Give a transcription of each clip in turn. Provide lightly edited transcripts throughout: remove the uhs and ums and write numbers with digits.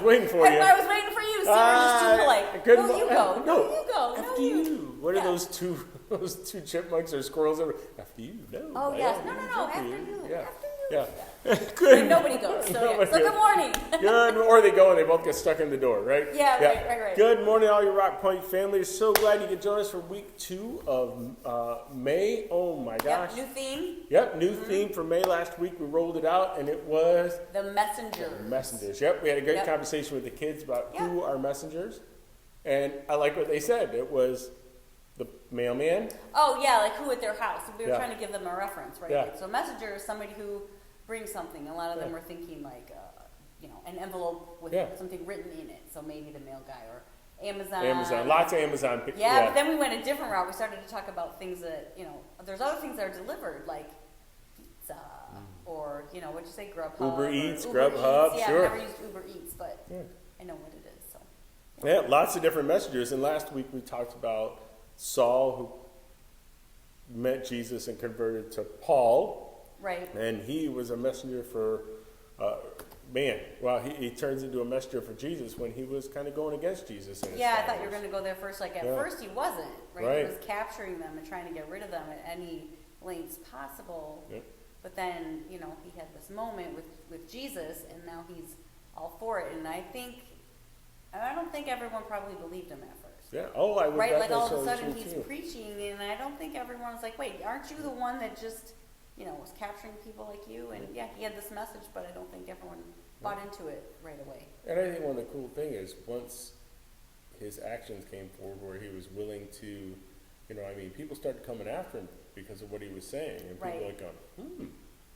waiting for you. I was waiting for you. So you're just too polite. No, you go. No, you go. After you. What are those two chipmunks or squirrels? After you. No. Oh, yes. No. After you. Yeah. After you. Yeah. Good. And nobody goes. So, Nobody so good morning. Good. Or they go and they both get stuck in the door, right? Yeah. Right. Good morning, all your Rockpointe family. So glad you could join us for week 2 of May. Oh, my gosh. Yep, new theme. Yep, new theme for May. Last week we rolled it out, and it was... The messengers. The messengers. Yep, we had a great conversation with the kids about who are messengers. And I like what they said. It was the mailman. Oh, yeah, like who at their house. We were trying to give them a reference, right? Yeah. So a messenger is somebody who brings something. A lot of them were thinking like, an envelope with something written in it. So maybe the mail guy or Amazon. Lots of Amazon. Yeah, but then we went a different route. We started to talk about things that, there's other things that are delivered, like pizza or, what'd you say, Grubhub? Uber Eats, Grubhub, Yeah, sure. I've never used Uber Eats, but I know what it is. So. Yeah, lots of different messengers. And last week we talked about Saul, who met Jesus and converted to Paul. Right. And he was a messenger for, he turns into a messenger for Jesus when he was kind of going against Jesus. I thought you were going to go there first. Like at first he wasn't, right? He was capturing them and trying to get rid of them at any lengths possible. Yep. But then, he had this moment with Jesus, and now he's all for it. And I don't think everyone probably believed him at first. Yeah. Oh, I would. Right. Like all of a sudden he's preaching, and I don't think everyone's like, wait, aren't you the one that just was capturing people like you? And he had this message, but I don't think everyone bought into it right away. And I think one of the cool thing is once his actions came forward where he was willing to, people started coming after him because of what he was saying. And people were like going,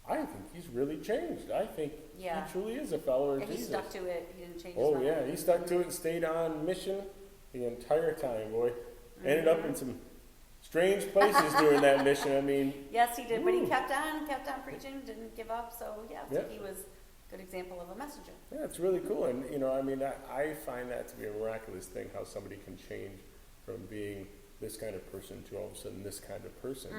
I think he's really changed. I think he truly is a follower of Jesus. He stuck to it. He didn't change his mind. Oh, yeah. He stuck to it and stayed on mission the entire time, boy. Ended up in some strange places during that mission. Yes, he did, but he kept on preaching, didn't give up. So he was a good example of a messenger. Yeah, it's really cool. And I find that to be a miraculous thing, how somebody can change from being this kind of person to all of a sudden this kind of person.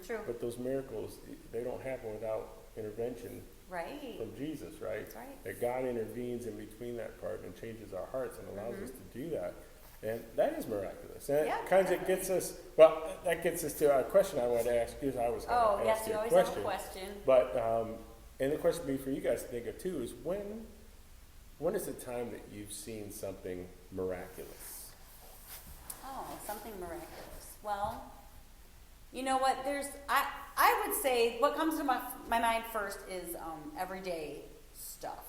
True. But those miracles, they don't happen without intervention from Jesus, right? That's right. That God intervenes in between that part and changes our hearts and allows us to do that. And that is miraculous. And that gets us to a question I wanted to ask you. I was going to ask you a question. Have a question. But, and the question would be for you guys to think of too, is when is the time that you've seen something miraculous? Oh, something miraculous. Well, you know what? I would say what comes to my mind first is everyday stuff,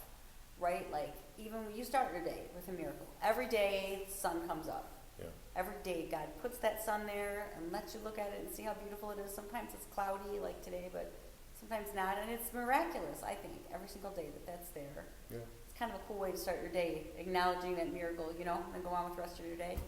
right? Like even when you start your day with a miracle, every day the sun comes up. Yeah. Every day God puts that sun there and lets you look at it and see how beautiful it is. Sometimes it's cloudy like today, but sometimes not, and it's miraculous, I think, every single day that's there. Yeah. It's kind of a cool way to start your day, acknowledging that miracle, and go on with the rest of your day.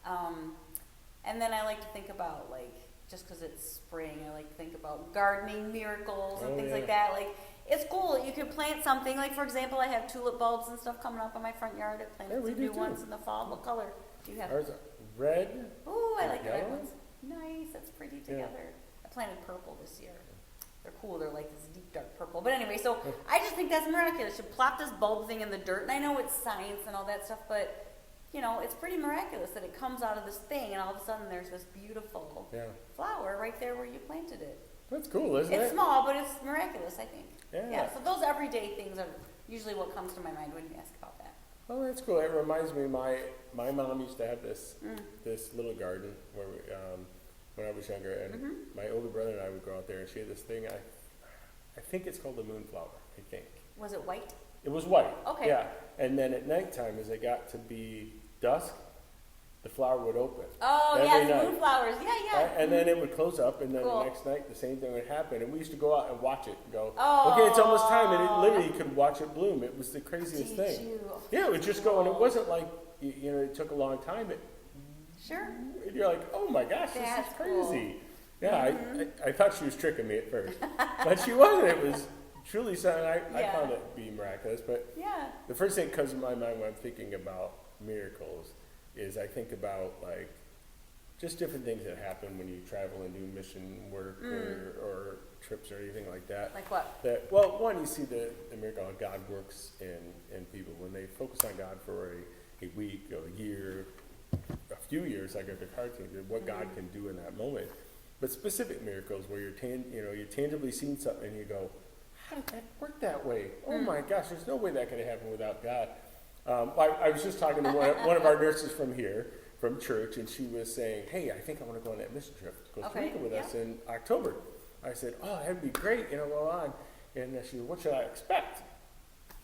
And then I like to think about, like, just because it's spring, I like to think about gardening miracles and things like that. Like, it's cool that you can plant something. Like, for example, I have tulip bulbs and stuff coming up in my front yard. I planted some new ones in the fall. What color do you have? Ours are red. Ooh, I like the red ones. Nice, that's pretty together. I planted purple this year. They're cool. They're like this deep, dark purple. But anyway, so I just think that's miraculous. You plop this bulb thing in the dirt, and I know it's science and all that stuff, but it's pretty miraculous that it comes out of this thing, and all of a sudden there's this beautiful flower right there where you planted it. That's cool, isn't it? It's small, but it's miraculous, I think. Yeah. So those everyday things are usually what comes to my mind when you ask about that. Oh, that's cool. It reminds me, my mom used to have this little garden where when I was younger, and my older brother and I would go out there, and she had this thing. I think it's called the moonflower. I think. Was it white? It was white. Okay. Yeah, and then at nighttime, as it got to be dusk, the flower would open. Oh, yes, moonflowers. Yeah. And then it would close up, and then the next night, the same thing would happen. And we used to go out and watch it and go, okay, it's almost time. And it literally, you could watch it bloom. It was the craziest thing. Yeah, it would just go, and it wasn't like, it took a long time. Sure. And you're like, oh my gosh, this is crazy. Cool. Yeah, I thought she was tricking me at first. But she wasn't. It was truly something. I found it to be miraculous. But the first thing that comes to my mind when I'm thinking about miracles is I think about, like, just different things that happen when you travel and do mission work or trips or anything like that. Like what? Well, one, you see the miracle of God works in people when they focus on God for a week, a year, a few years, like at the cartoon, what God can do in that moment. But specific miracles where you're tangibly seeing something and you go, how did that work that way? Oh my gosh, there's no way that could have happened without God. I was just talking to one of our nurses from church, and she was saying, hey, I think I want to go on that mission trip to Costa Rica with us in October. I said, oh, that'd be great, go on. And she said, what should I expect?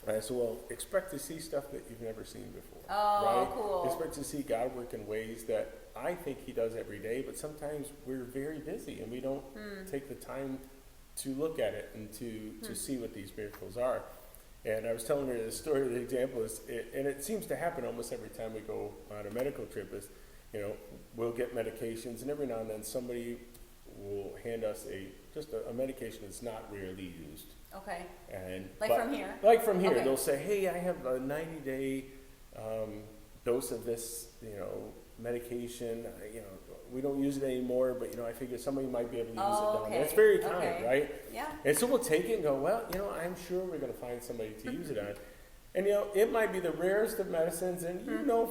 And I said, well, expect to see stuff that you've never seen before. Oh, right? cool. Expect to see God work in ways that I think he does every day, but sometimes we're very busy and we don't take the time to look at it and to see what these miracles are. And I was telling her the story, the example is, and it seems to happen almost every time we go on a medical trip, is, we'll get medications, and every now and then somebody will hand us a medication that's not rarely used. Okay. And from here? Like from here. Okay. They'll say, hey, I have a 90-day dose of this, medication, we don't use it anymore, but I figure somebody might be able to use it down there. It's very kind, right? Yeah. And so we'll take it and go, well, I'm sure we're going to find somebody to use it on. And it might be the rarest of medicines, and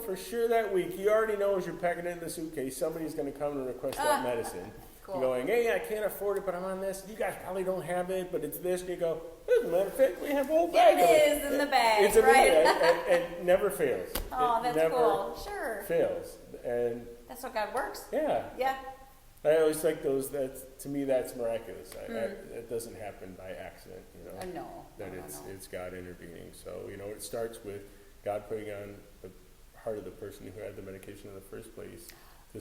for sure that week, you already know as you're packing it in the suitcase, somebody's going to come and request that medicine. Cool. You're going, hey, I can't afford it, but I'm on this. You guys probably don't have it, but it's this. And you go, as a matter of fact, we have a whole bag of it. It is in the bag, it's right? And never fails. Oh, it that's never cool. Sure. fails. And that's what God works. yeah. Yeah. I always like those. To me, that's miraculous. It doesn't happen by accident, No. That it's God intervening. So it starts with God putting on the heart of the person who had the medication in the first place.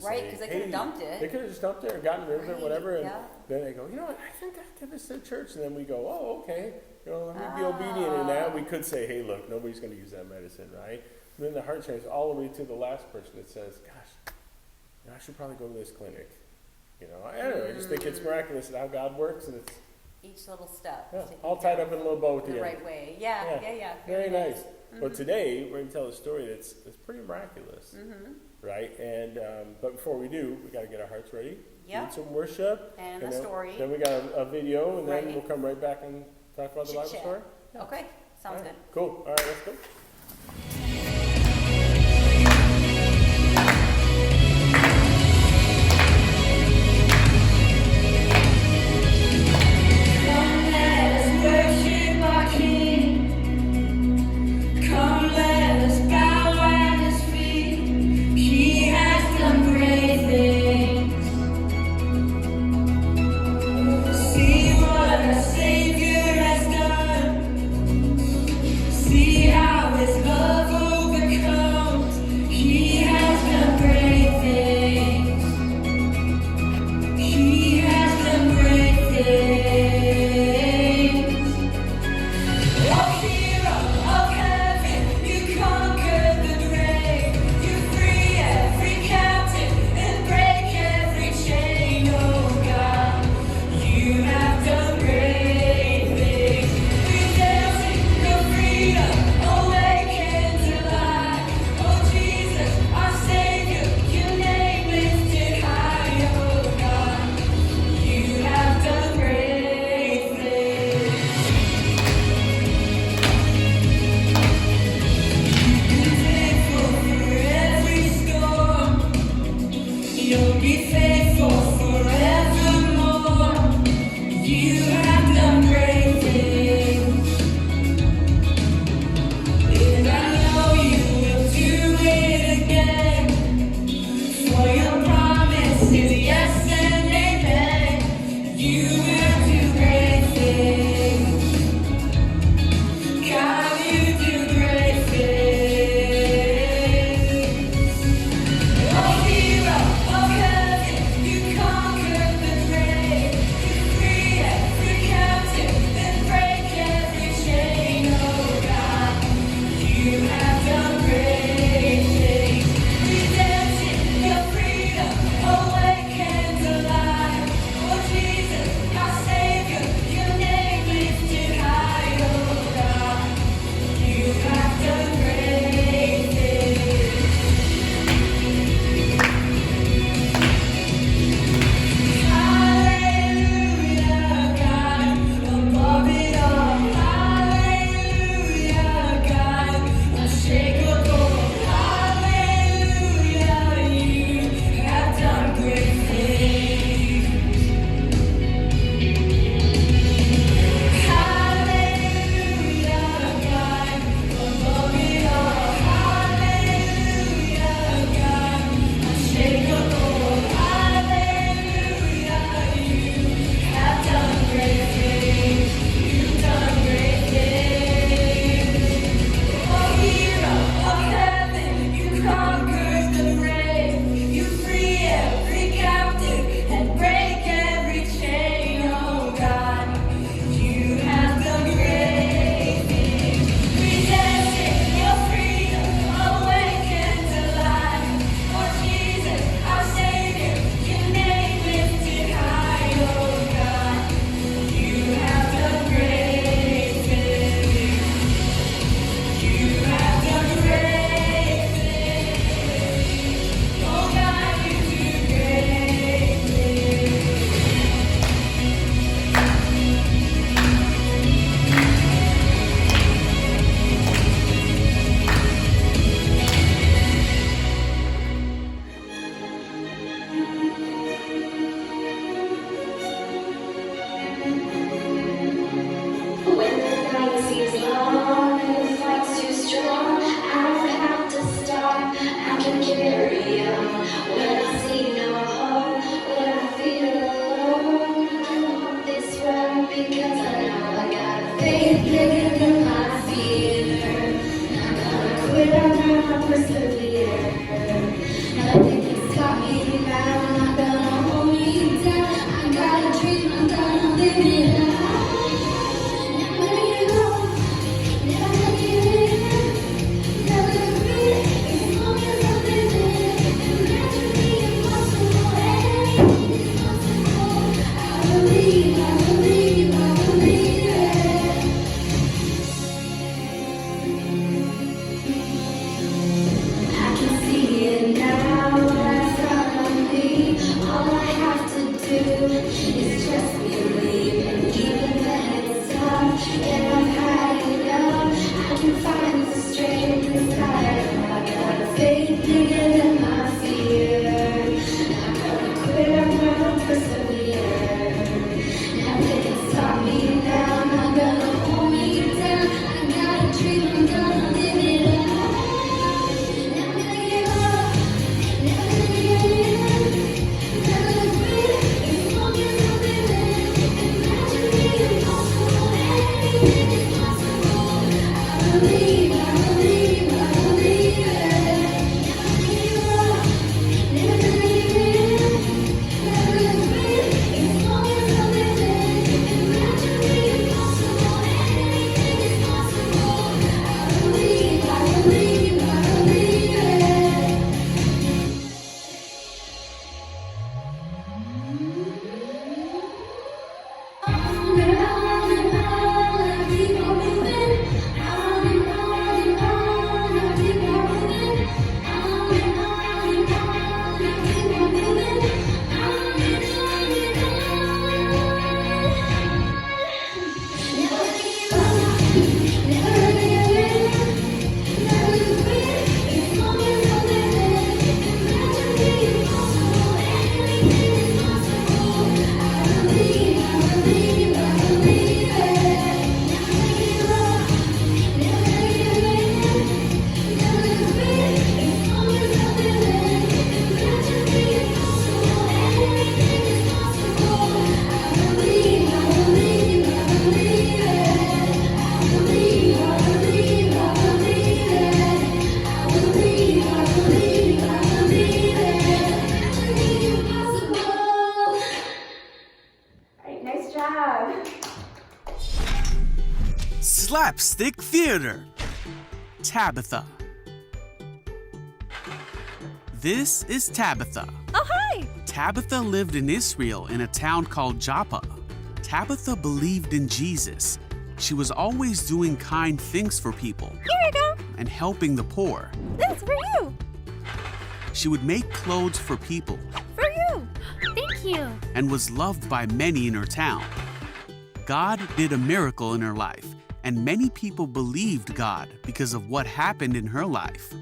Right, because they could have dumped it. They could have just dumped it or gotten rid of it, whatever. And yeah. then they go, I think I give this to the church. And then we go, oh, okay. Let me be obedient in that. We could say, hey, look, nobody's going to use that medicine, right? And then the heart changes all the way to the last person that says, gosh, I should probably go to this clinic. I don't know. I just think it's miraculous how God works, and it's each little step. Yeah, all tied up in a little bow at the the end. right way. Yeah. Very nice. But today we're going to tell a story that's pretty miraculous, right? And but before we do, we got to get our hearts ready. Yep. Lead some worship. And a then, story. Then we got a video, and then Right. we'll come right back and talk about the Bible story. Yeah. Okay, sounds good. Cool. All right, let's go. See how his love Slapstick Theater. Tabitha. This is Tabitha. Oh, hi! Tabitha lived in Israel in a town called Joppa. Tabitha believed in Jesus. She was always doing kind things for people. Here you go. And helping the poor. This for you. She would make clothes for people. For you. Thank you. And was loved by many in her town. God did a miracle in her life, and many people believed God because of what happened in her life.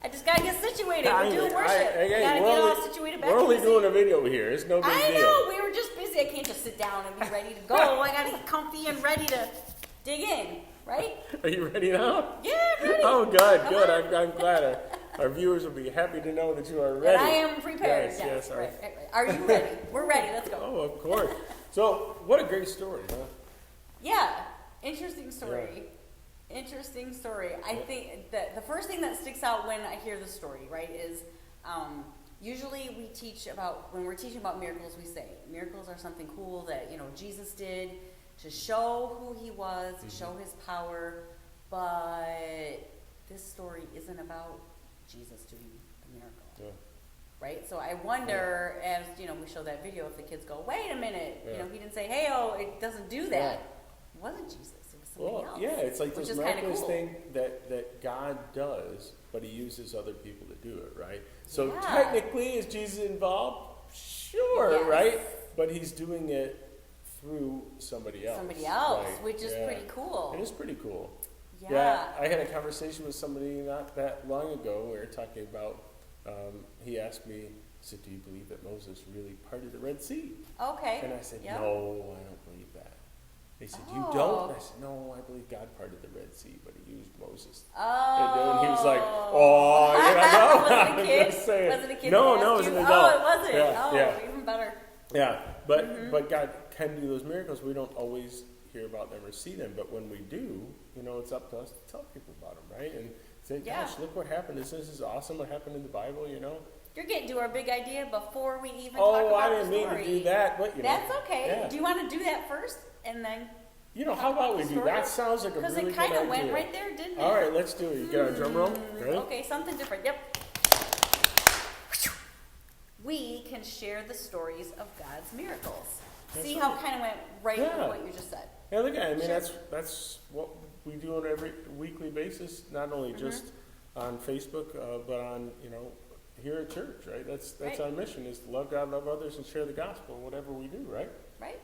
I just gotta get situated. I We're mean, doing worship. hey, We gotta we're get only- all situated back. We're only in the doing a video here. It's no big I deal. know, we were just busy. I can't just sit down and be ready to go. I gotta get comfy and ready to dig in, right? Are you ready now? Yeah, ready. Oh, good, Come good. on. I'm glad. Our viewers will be happy to know that you are ready. And I am prepared. Yes. Right. Are you ready? We're ready. Let's go. Oh, of course. So, what a great story, huh? Yeah, interesting story. Interesting story. I think that the first thing that sticks out when I hear the story, right, is usually we teach about, when we're teaching about miracles, we say miracles are something cool that, Jesus did to show who he was, to show his power, but this story isn't about Jesus doing the miracle. Yeah. Right? So I wonder, as we show that video, if the kids go, wait a minute, Yeah. he didn't say, hey, it doesn't do that. Yeah. It wasn't Jesus, it was something else. Yeah, it's like which this is kinda miraculous cool. thing that God does, but he uses other people to do it, right? So Yeah. technically, is Jesus involved? Sure, Yes. right? But he's doing it through somebody else. Somebody else, right? which is pretty cool. It is pretty cool. Yeah. I had a conversation with somebody not that long ago. We were talking about, he asked me, he said, do you believe that Moses really parted the Red Sea? Okay. And I said, Yep. no, I don't believe that. They said, you Oh. don't? I said, no, I believe God parted the Red Sea, but he used Moses. Oh. And he was like, oh, no. Was it a I'm kid? just saying. Was it a kid? No, that it asked was an you? adult. Oh, it wasn't. Yeah, oh, yeah. even better. Yeah, but God can do those miracles. We don't always hear about them or see them, but when we do, it's up to us to tell people about them, right? And say, gosh, look what happened. This is awesome. What happened in the Bible, You're getting to our big idea before we even talk about I the didn't story. mean to do that, but That's okay. Yeah. Do you want to do that first, and then? How about we do that? Sounds like a really good idea. Because it kind of went right there, didn't it? All right, let's do it. You got a drum roll? Ready? Okay, something different. Yep. We can share the stories of God's miracles. See how it kind of went right with what you just said. Yeah, look at it. I mean, that's what we do on every weekly basis, not only just on Facebook, but on, here at church, right? That's Right. our mission, is to love God, love others, and share the gospel, whatever we do, right? Right?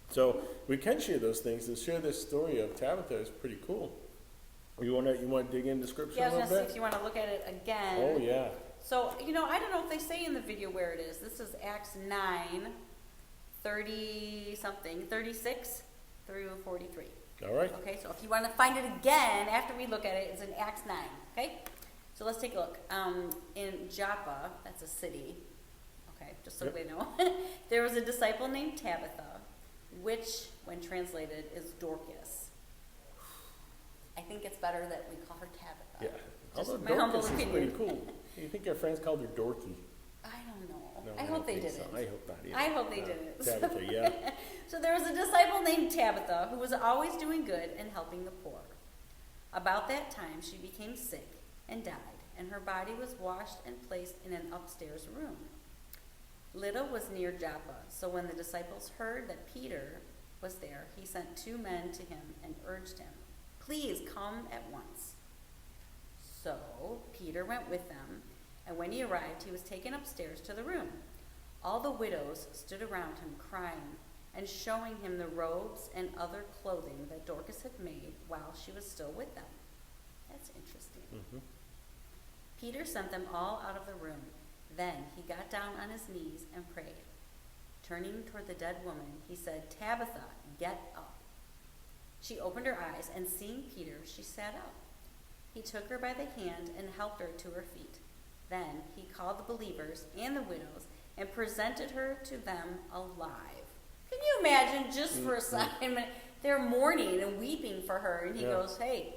So we can share those things. To share this story of Tabitha is pretty cool. You want to dig into scripture Yeah, I a was little going to see bit? if you want to look at it again. Oh, yeah. So, I don't know if they say in the video where it is. This is Acts 9, 30-something, 36 through 43. All right. Okay, so if you want to find it again after we look at it, it's in Acts 9. Okay? So let's take a look. In Joppa, that's a city. Okay, just so we know. There was a disciple named Tabitha, which, when translated, is Dorcas. I think it's better that we call her Tabitha. Yeah. Just Although my humble Dorcas is opinion. pretty cool. You think your friends called her Dorothy? I don't know. No, I hope they don't think didn't. so. I hope not either. I hope they didn't. Tabitha, yeah. So there was a disciple named Tabitha who was always doing good and helping the poor. About that time, she became sick and died, and her body was washed and placed in an upstairs room. Lydda was near Joppa, so when the disciples heard that Peter was there, he sent 2 men to him and urged him, "Please come at once." So Peter went with them, and when he arrived, he was taken upstairs to the room. All the widows stood around him crying and showing him the robes and other clothing that Dorcas had made while she was still with them. That's interesting. Mm-hmm. Peter sent them all out of the room. Then he got down on his knees and prayed. Turning toward the dead woman, he said, "Tabitha, get up." She opened her eyes, and seeing Peter, she sat up. He took her by the hand and helped her to her feet. Then he called the believers and the widows and presented her to them alive. Can you imagine, just for a second, they're mourning and weeping for her, and he goes, "Hey,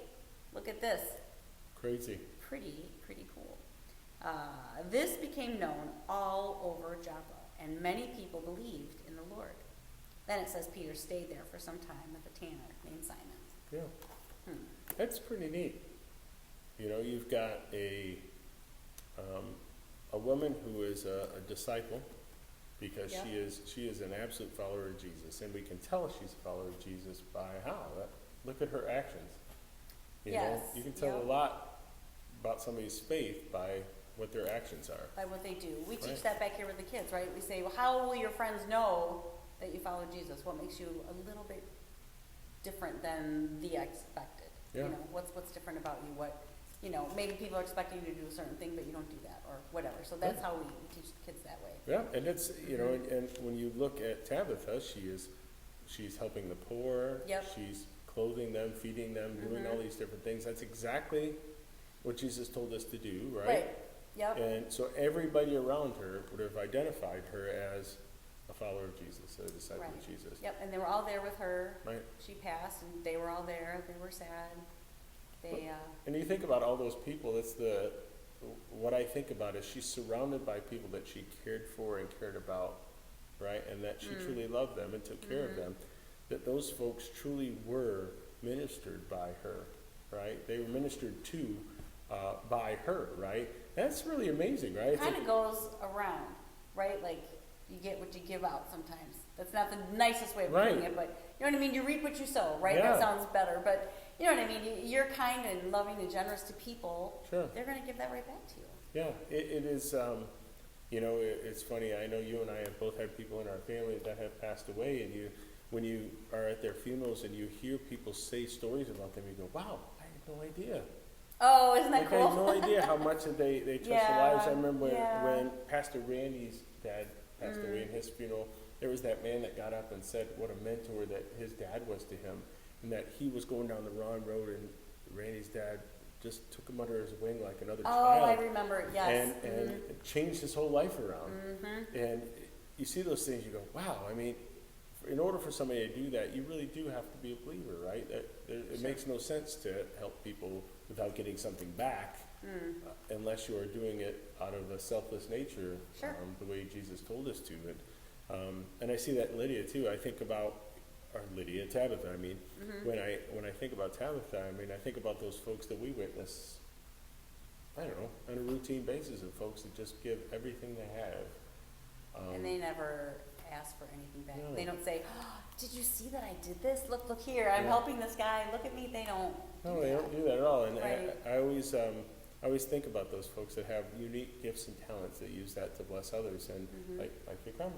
look at this." Crazy. Pretty cool. This became known all over Joppa, and many people believed in the Lord. Then it says Peter stayed there for some time with a tanner named Simon. Yeah. That's pretty neat. You've got a woman who is a disciple, because she is an absolute follower of Jesus, and we can tell she's a follower of Jesus by how. Look at her actions. You can tell a lot about somebody's faith by what their actions are. By what they do. We teach that back here with the kids, right? We say, well, how will your friends know that you follow Jesus? What makes you a little bit different than the expected? Yeah. What's different about you? What, maybe people are expecting you to do a certain thing, but you don't do that, or whatever. So that's how we teach the kids that way. Yeah, and it's, and when you look at Tabitha, she's helping the poor. Yep. She's clothing them, feeding them, doing all these different things. That's exactly what Jesus told us to do, right? Right. Yep. And so everybody around her would have identified her as a follower of Jesus, a disciple of Jesus. Yep, and they were all there with her. Right. She passed, and they were all there. They were sad. And you think about all those people, what I think about is she's surrounded by people that she cared for and cared about, right? And that she truly loved them and took care of them. That those folks truly were ministered by her, right? They were ministered to by her, right? That's really amazing, right? It kind of goes around, right? Like, you get what you give out sometimes. That's not the nicest way of putting it, but you know what I mean? You reap what you sow, right? Yeah. That sounds better, but you know what I mean? You're kind and loving and generous to people. Sure. They're going to give that right back to you. Yeah, it is, it's funny. I know you and I have both had people in our family that have passed away, and when you are at their funerals and you hear people say stories about them, you go, wow, I had no idea. Oh, isn't that cool? I had no idea how much they touched their lives. I remember when Pastor Randy's dad passed away in his funeral, there was that man that got up and said what a mentor that his dad was to him, and that he was going down the wrong road, and Randy's dad just took him under his wing like another child. Oh, I remember, yes. And it changed his whole life around. And you see those things, you go, wow, I mean, in order for somebody to do that, you really do have to be a believer, right? It makes no sense to help people without getting something back, unless you are doing it out of a selfless nature, Sure. The way Jesus told us to. And I see that in Lydia too. I think about, or Lydia, Tabitha. I mean, when I think about Tabitha, I mean, I think about those folks that we witness, I don't know, on a routine basis, of folks that just give everything they have. And they never ask for anything back. No. They don't say, oh, did you see that I did this? Look here, I'm helping this guy. Look at me. They don't. No, they don't do that at all. And Right. I always think about those folks that have unique gifts and talents that use that to bless others, and like your grandma.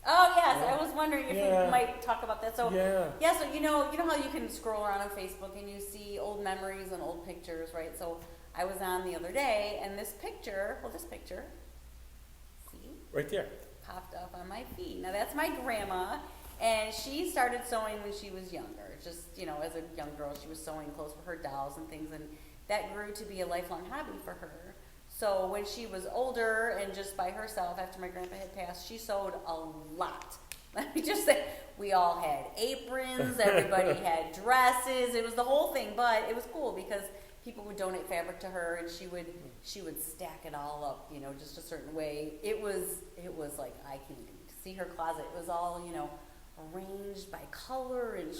Oh yes, Yeah. I was wondering if Yeah. we might talk about that. So Yeah. so you know how you can scroll around on Facebook and you see old memories and old pictures, right? So I was on the other day, and this picture, see, Right there. popped up on my feed. Now that's my grandma, and she started sewing when she was younger. Just, as a young girl, she was sewing clothes for her dolls and things, and that grew to be a lifelong hobby for her. So when she was older and just by herself, after my grandpa had passed, she sewed a lot. Let me just say, we all had aprons, everybody had dresses, it was the whole thing, but it was cool because people would donate fabric to her, and she would stack it all up, just a certain way. It was like eye candy. To see her closet, it was all, arranged by color and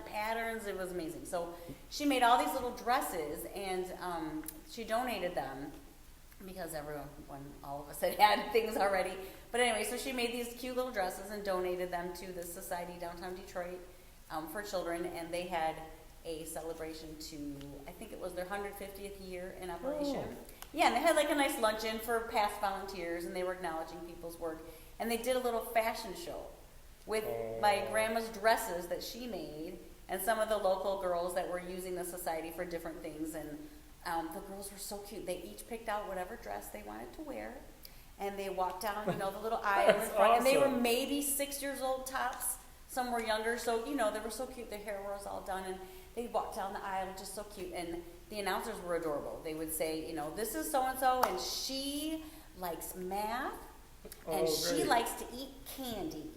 patterns. It was amazing. So she made all these little dresses, and she donated them because all of us had things already. But anyway, so she made these cute little dresses and donated them to the society downtown Detroit for children, and they had a celebration to, I think it was their 150th year in operation. Oh. Yeah, and they had like a nice luncheon for past volunteers, and they were acknowledging people's work. And they did a little fashion show with my grandma's dresses that she made, and some of the local girls that were using the society for different things. And the girls were so cute. They each picked out whatever dress they wanted to wear, and they walked down, the little aisle in front. Awesome. And they were maybe 6 years old tops. Some were younger, so they were so cute. Their hair was all done, and they walked down the aisle, just so cute. And the announcers were adorable. They would say, this is so and so, and she likes math, and she great. likes to eat candy.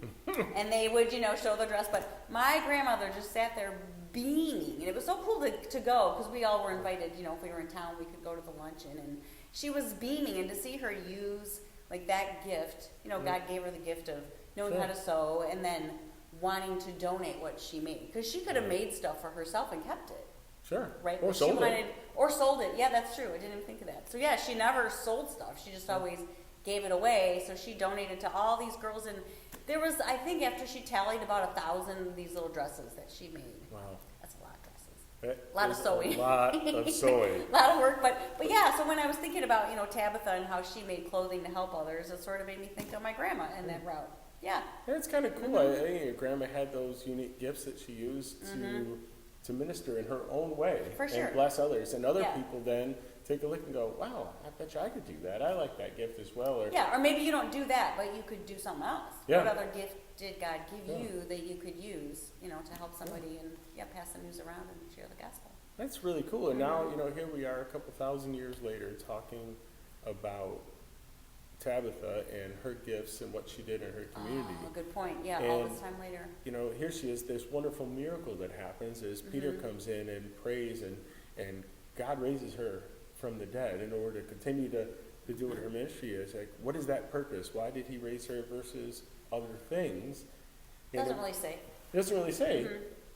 And they would, show the dress. But my grandmother just sat there beaming, and it was so cool to go, because we all were invited. If we were in town, we could go to the luncheon, and she was beaming. And to see her use like that gift, God gave her the gift of knowing how to sew, and then wanting to donate what she made, because she could have made stuff for herself and kept it. Sure. Right? Or But sold it. Or sold it. Yeah, that's true. I didn't even think of that. So yeah, she never sold stuff. She just always gave it away. So she donated to all these girls, and there was, I think, after she tallied, about 1,000 of these little dresses that she made. Wow. That's a lot of dresses. That A lot of is sewing. A lot of sewing. A lot of work, but yeah. So when I was thinking about Tabitha and how she made clothing to help others, it sort of made me think of my grandma in that route. Yeah. And it's kind of cool. I think your grandma had those unique gifts that she used to minister in her own way. For sure. And bless others. And other Yeah. people then take a look and go, wow, I bet you I could do that. I like that gift as well. Or, Yeah, or maybe you don't do that, but you could do something else. Yeah. What other gift did God give Yeah. you that you could use, to help somebody and pass the news around and share the gospel? That's really cool. And now, here we are a couple thousand years later talking about Tabitha and her gifts and what she did in her community. Oh, good point. Yeah, all And, this time later. Here she is, this wonderful miracle that happens as Peter comes in and prays, and God raises her from the dead in order to continue to do what her ministry is. Like, what is that purpose? Why did he raise her versus other things? And Doesn't really say. It doesn't really say,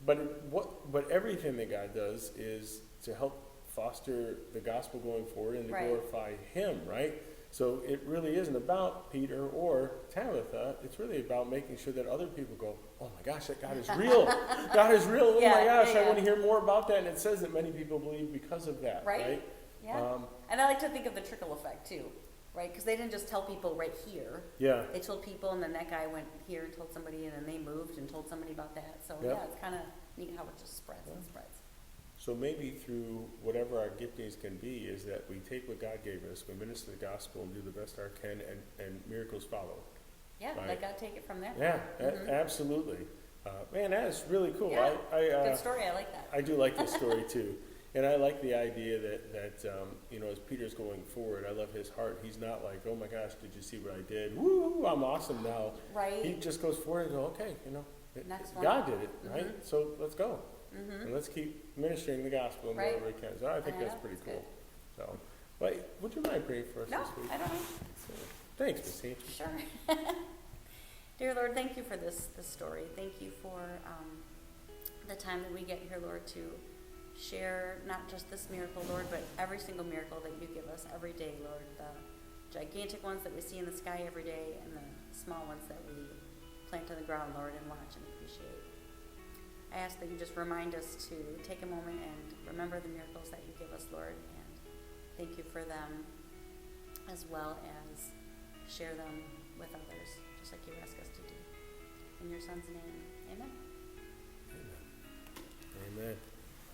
but everything that God does is to help foster the gospel going forward and to Right. glorify him, right? So it really isn't about Peter or Tabitha. It's really about making sure that other people go, oh my gosh, that God is real. God is real. Oh Yeah, my gosh, yeah, I want yeah. to hear more about that. And it says that many people believe because of that, right? Yeah. And I like to think of the trickle effect too, right? Because they didn't just tell people right here. Yeah. They told people, and then that guy went here and told somebody, and then they moved and told somebody about that. So Yeah. it's kind of neat how it just spreads and spreads. So maybe through whatever our giftings can be is that we take what God gave us, we minister the gospel and do the best our can, and miracles follow. Yeah, Right. let God take it from there. Yeah, absolutely. Man, that is really cool. Yeah. I Good story. I like that. I do like this story too. And I like the idea that you know, as Peter's going forward, I love his heart. He's not like, oh my gosh, did you see what I did? Woo, I'm awesome now. Right. He just goes forward and goes, okay, you know, Next one. God did it, right? So let's go. And let's keep ministering the gospel in Right. wherever we can. So I think that's pretty That's cool. So, but would you mind praying for us No, this week? I don't know. So, thanks, Missy. Sure. Dear Lord, thank you for this story. Thank you for the time that we get here, Lord, to share not just this miracle, Lord, but every single miracle that you give us every day, Lord. The gigantic ones that we see in the sky every day and the small ones that we plant on the ground, Lord, and watch and appreciate. I ask that you just remind us to take a moment and remember the miracles that you give us, Lord, and thank you for them as well as share them with others, just like you ask us to do. In your Son's name, amen. Amen.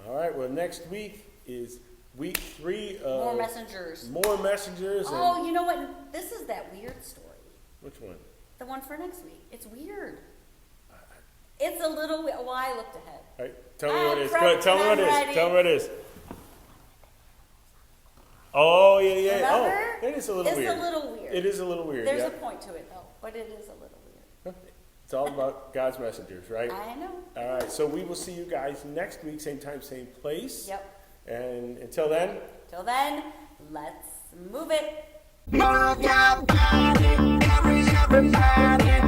All right, well, next week is week 3 of More messengers. More messengers. Oh, And you know what? This is that weird story. which one? The one for next week. It's weird. It's a little, well, I looked ahead. All right, tell me what it is. I'm Good. Tell me what it ready. is. Tell me what it is. Oh, yeah, yeah. Remember? Oh, it is a little weird. It's a little weird. It is a little weird. There's yeah. a point to it, though, but it is a little weird. It's all about God's messengers, right? I know. All right, so we will see you guys next week, same time, same place. Yep. And until then, Till then, let's move it. Move your body, everybody.